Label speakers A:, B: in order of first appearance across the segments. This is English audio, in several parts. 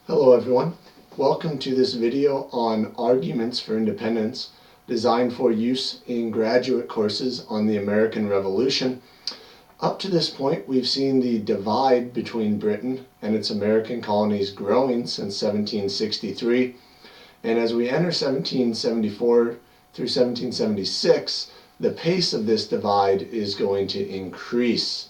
A: Hello everyone. Welcome to this video on arguments for independence designed for use in graduate courses on the American Revolution. Up to this point, we've seen the divide between Britain and its American colonies growing since 1763. And as we enter 1774 through 1776, the pace of this divide is going to increase.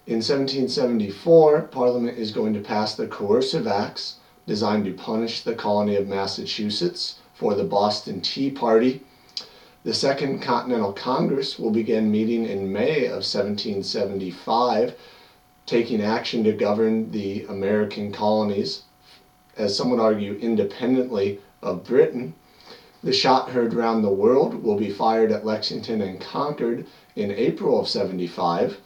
A: In 1774, Parliament is going to pass the Coercive Acts, designed to punish the colony of Massachusetts for the Boston Tea Party. The Second Continental Congress will begin meeting in May of 1775, taking action to govern the American colonies, as some would argue, independently of Britain. The shot heard round the world will be fired at Lexington and Concord in April of 75.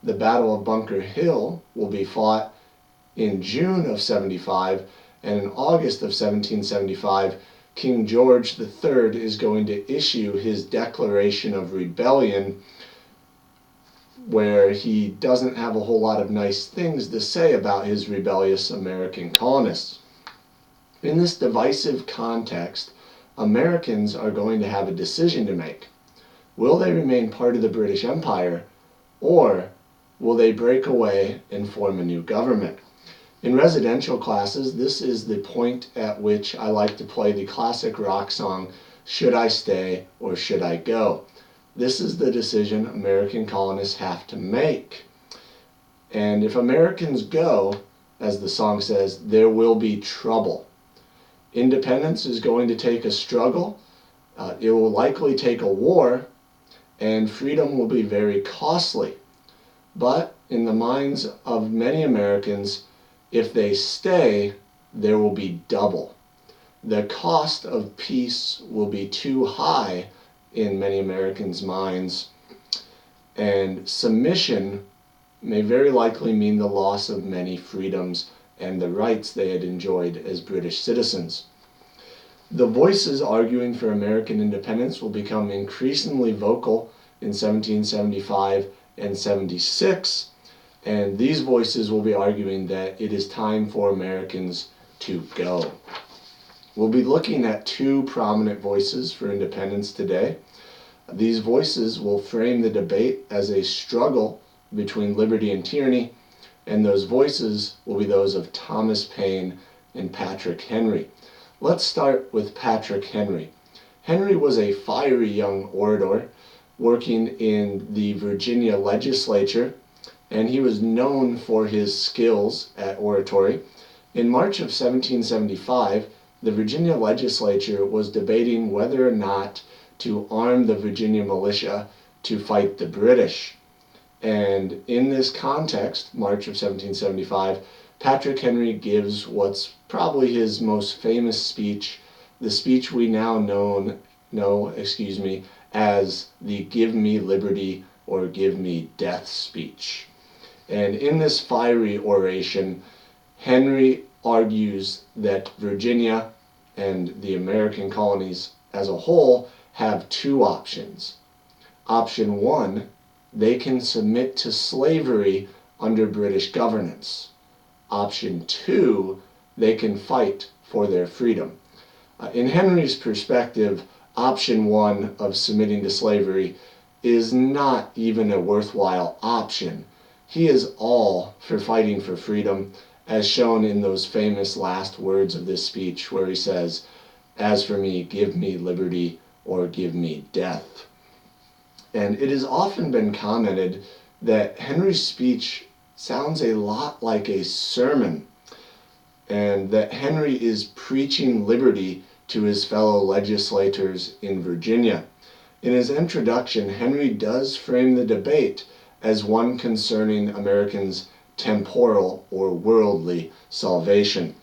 A: The Battle of Bunker Hill will be fought in June of 75, and in August of 1775, King George III is going to issue his Declaration of Rebellion, where he doesn't have a whole lot of nice things to say about his rebellious American colonists. In this divisive context, Americans are going to have a decision to make. Will they remain part of the British Empire, or will they break away and form a new government? In residential classes, this is the point at which I like to play the classic rock song, Should I Stay or Should I Go? This is the decision American colonists have to make. And if Americans go, as the song says, there will be trouble. Independence is going to take a struggle. It will likely take a war, and freedom will be very costly. But in the minds of many Americans, if they stay, there will be double. The cost of peace will be too high in many Americans' minds, and submission may very likely mean the loss of many freedoms and the rights they had enjoyed as British citizens. The voices arguing for American independence will become increasingly vocal in 1775 and 76. And these voices will be arguing that it is time for Americans to go. We'll be looking at two prominent voices for independence today. These voices will frame the debate as a struggle between liberty and tyranny, and those voices will be those of Thomas Paine and Patrick Henry. Let's start with Patrick Henry. Henry was a fiery young orator working in the Virginia legislature, and he was known for his skills at oratory. In March of 1775, the Virginia legislature was debating whether or not to arm the Virginia militia to fight the British. And in this context, March of 1775, Patrick Henry gives what's probably his most famous speech, the speech we now know as the Give Me Liberty or Give Me Death speech. And in this fiery oration, Henry argues that Virginia and the American colonies as a whole have two options. Option one, they can submit to slavery under British governance. Option two, they can fight for their freedom. In Henry's perspective, option one of submitting to slavery is not even a worthwhile option. He is all for fighting for freedom, as shown in those famous last words of this speech where he says, "As for me, give me liberty or give me death." And it has often been commented that Henry's speech sounds a lot like a sermon, and that Henry is preaching liberty to his fellow legislators in Virginia. In his introduction, Henry does frame the debate as one concerning Americans' temporal or worldly salvation.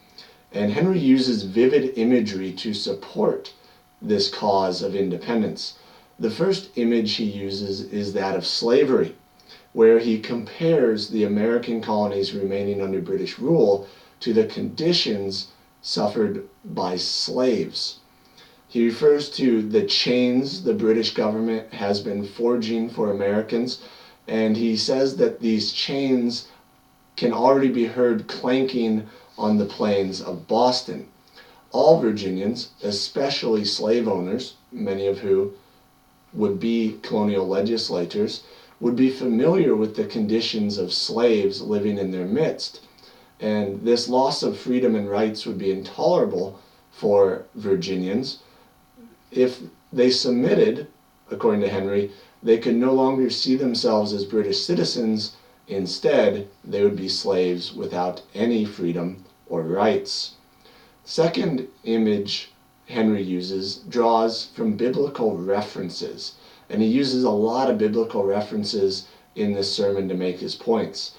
A: And Henry uses vivid imagery to support this cause of independence. The first image he uses is that of slavery, where he compares the American colonies remaining under British rule to the conditions suffered by slaves. He refers to the chains the British government has been forging for Americans, and he says that these chains can already be heard clanking on the plains of Boston. All Virginians, especially slave owners, many of who would be colonial legislators, would be familiar with the conditions of slaves living in their midst. And this loss of freedom and rights would be intolerable for Virginians. If they submitted, according to Henry, they could no longer see themselves as British citizens. Instead, they would be slaves without any freedom or rights. Second image Henry uses draws from biblical references, and he uses a lot of biblical references in this sermon to make his points.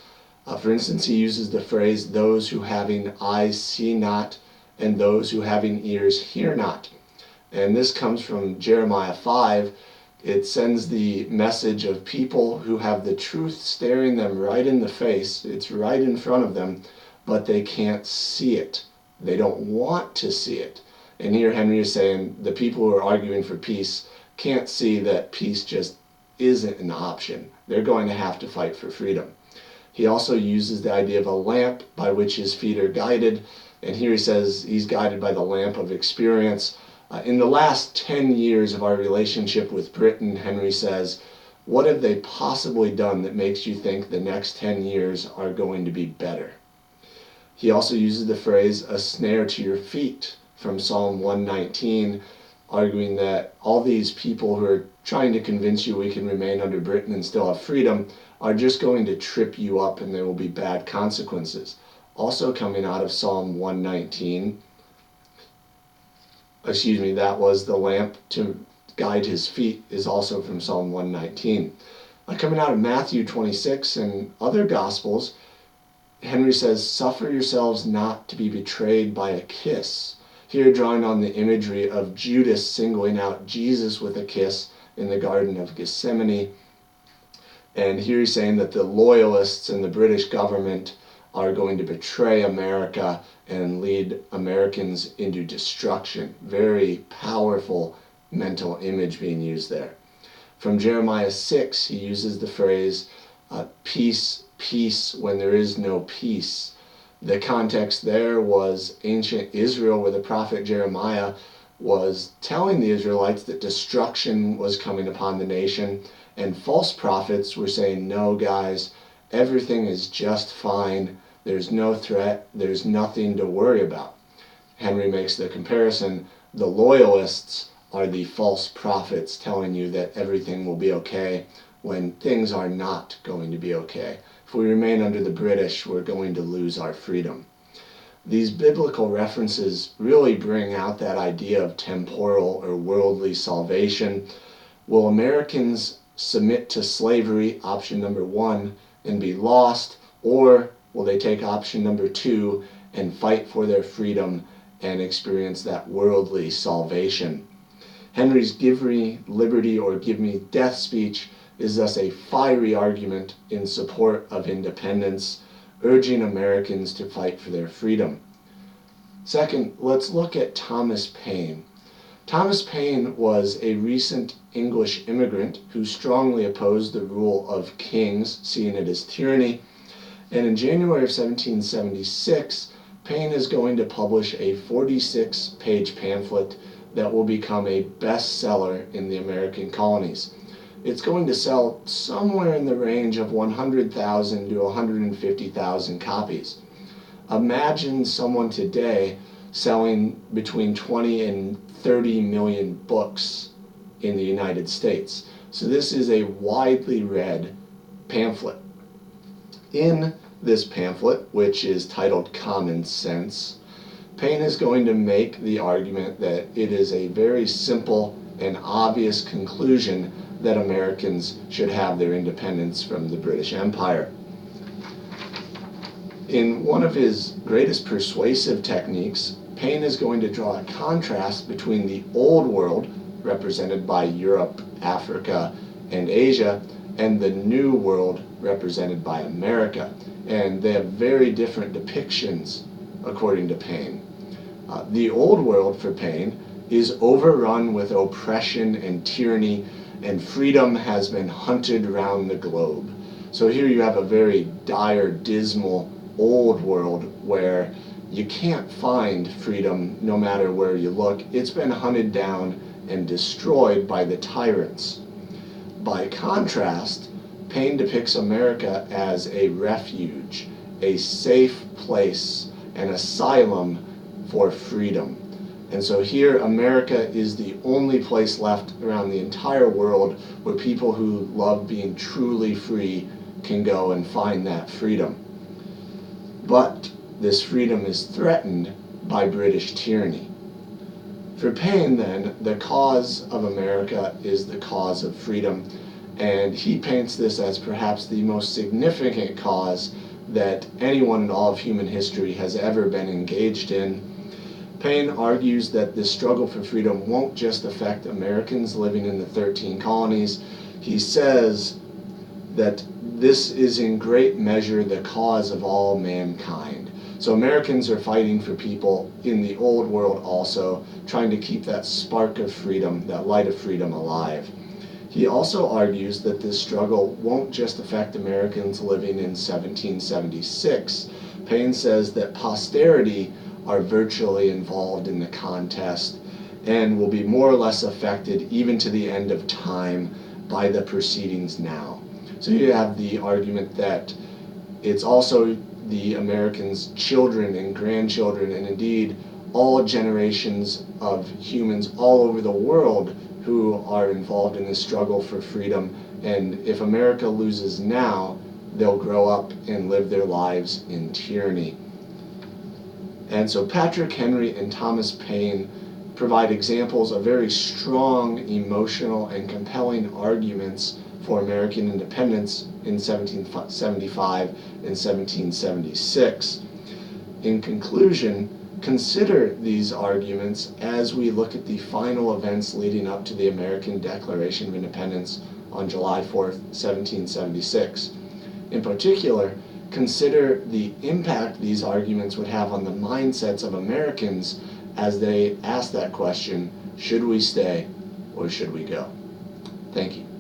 A: For instance, he uses the phrase, "Those who having eyes see not, and those who having ears hear not." And this comes from Jeremiah 5. It sends the message of people who have the truth staring them right in the face. It's right in front of them, but they can't see it. They don't want to see it. And here Henry is saying the people who are arguing for peace can't see that peace just isn't an option. They're going to have to fight for freedom. He also uses the idea of a lamp by which his feet are guided. And here he says he's guided by the lamp of experience. In the last 10 years of our relationship with Britain, Henry says, what have they possibly done that makes you think the next 10 years are going to be better? He also uses the phrase, "a snare to your feet," from Psalm 119, arguing that all these people who are trying to convince you we can remain under Britain and still have freedom are just going to trip you up and there will be bad consequences. Also coming out of Psalm 119, that was the lamp to guide his feet, is also from Psalm 119. Coming out of Matthew 26 and other Gospels, Henry says, "Suffer yourselves not to be betrayed by a kiss." Here drawing on the imagery of Judas singling out Jesus with a kiss in the Garden of Gethsemane. And here he's saying that the loyalists and the British government are going to betray America and lead Americans into destruction. Very powerful mental image being used there. From Jeremiah 6, he uses the phrase, "Peace, peace, when there is no peace." The context there was ancient Israel, where the prophet Jeremiah was telling the Israelites that destruction was coming upon the nation, and false prophets were saying, "No, guys, everything is just fine. There's no threat. There's nothing to worry about." Henry makes the comparison. The loyalists are the false prophets telling you that everything will be okay when things are not going to be okay. If we remain under the British, we're going to lose our freedom. These biblical references really bring out that idea of temporal or worldly salvation. Will Americans submit to slavery, option number 1, and be lost, or will they take option number 2 and fight for their freedom and experience that worldly salvation? Henry's "Give me liberty or give me death" speech is thus a fiery argument in support of independence, urging Americans to fight for their freedom. Second, let's look at Thomas Paine. Thomas Paine was a recent English immigrant who strongly opposed the rule of kings, seeing it as tyranny. And in January of 1776, Paine is going to publish a 46-page pamphlet that will become a bestseller in the American colonies. It's going to sell somewhere in the range of 100,000 to 150,000 copies. Imagine someone today selling between 20 and 30 million books in the United States. So this is a widely read pamphlet. In this pamphlet, which is titled Common Sense, Paine is going to make the argument that it is a very simple and obvious conclusion that Americans should have their independence from the British Empire. In one of his greatest persuasive techniques, Paine is going to draw a contrast between the Old World, represented by Europe, Africa, and Asia, and the New World, represented by America. And they have very different depictions, according to Paine. The Old World, for Paine, is overrun with oppression and tyranny, and freedom has been hunted around the globe. So here you have a very dire, dismal old world where you can't find freedom no matter where you look. It's been hunted down and destroyed by the tyrants. By contrast, Paine depicts America as a refuge, a safe place, an asylum for freedom. And so here, America is the only place left around the entire world where people who love being truly free can go and find that freedom. But this freedom is threatened by British tyranny. For Paine, then, the cause of America is the cause of freedom, and he paints this as perhaps the most significant cause that anyone in all of human history has ever been engaged in. Paine argues that this struggle for freedom won't just affect Americans living in the 13 colonies. He says that this is in great measure the cause of all mankind. So Americans are fighting for people in the old world also, trying to keep that spark of freedom, that light of freedom alive. He also argues that this struggle won't just affect Americans living in 1776. Paine says that posterity are virtually involved in the contest and will be more or less affected even to the end of time by the proceedings now. So you have the argument that it's also the Americans' children and grandchildren, and indeed all generations of humans all over the world who are involved in this struggle for freedom. And if America loses now, they'll grow up and live their lives in tyranny. And so Patrick Henry and Thomas Paine provide examples of very strong, emotional, and compelling arguments for American independence in 1775 and 1776. In conclusion, consider these arguments as we look at the final events leading up to the American Declaration of Independence on July 4th, 1776. In particular, consider the impact these arguments would have on the mindsets of Americans as they ask that question, should we stay or should we go? Thank you.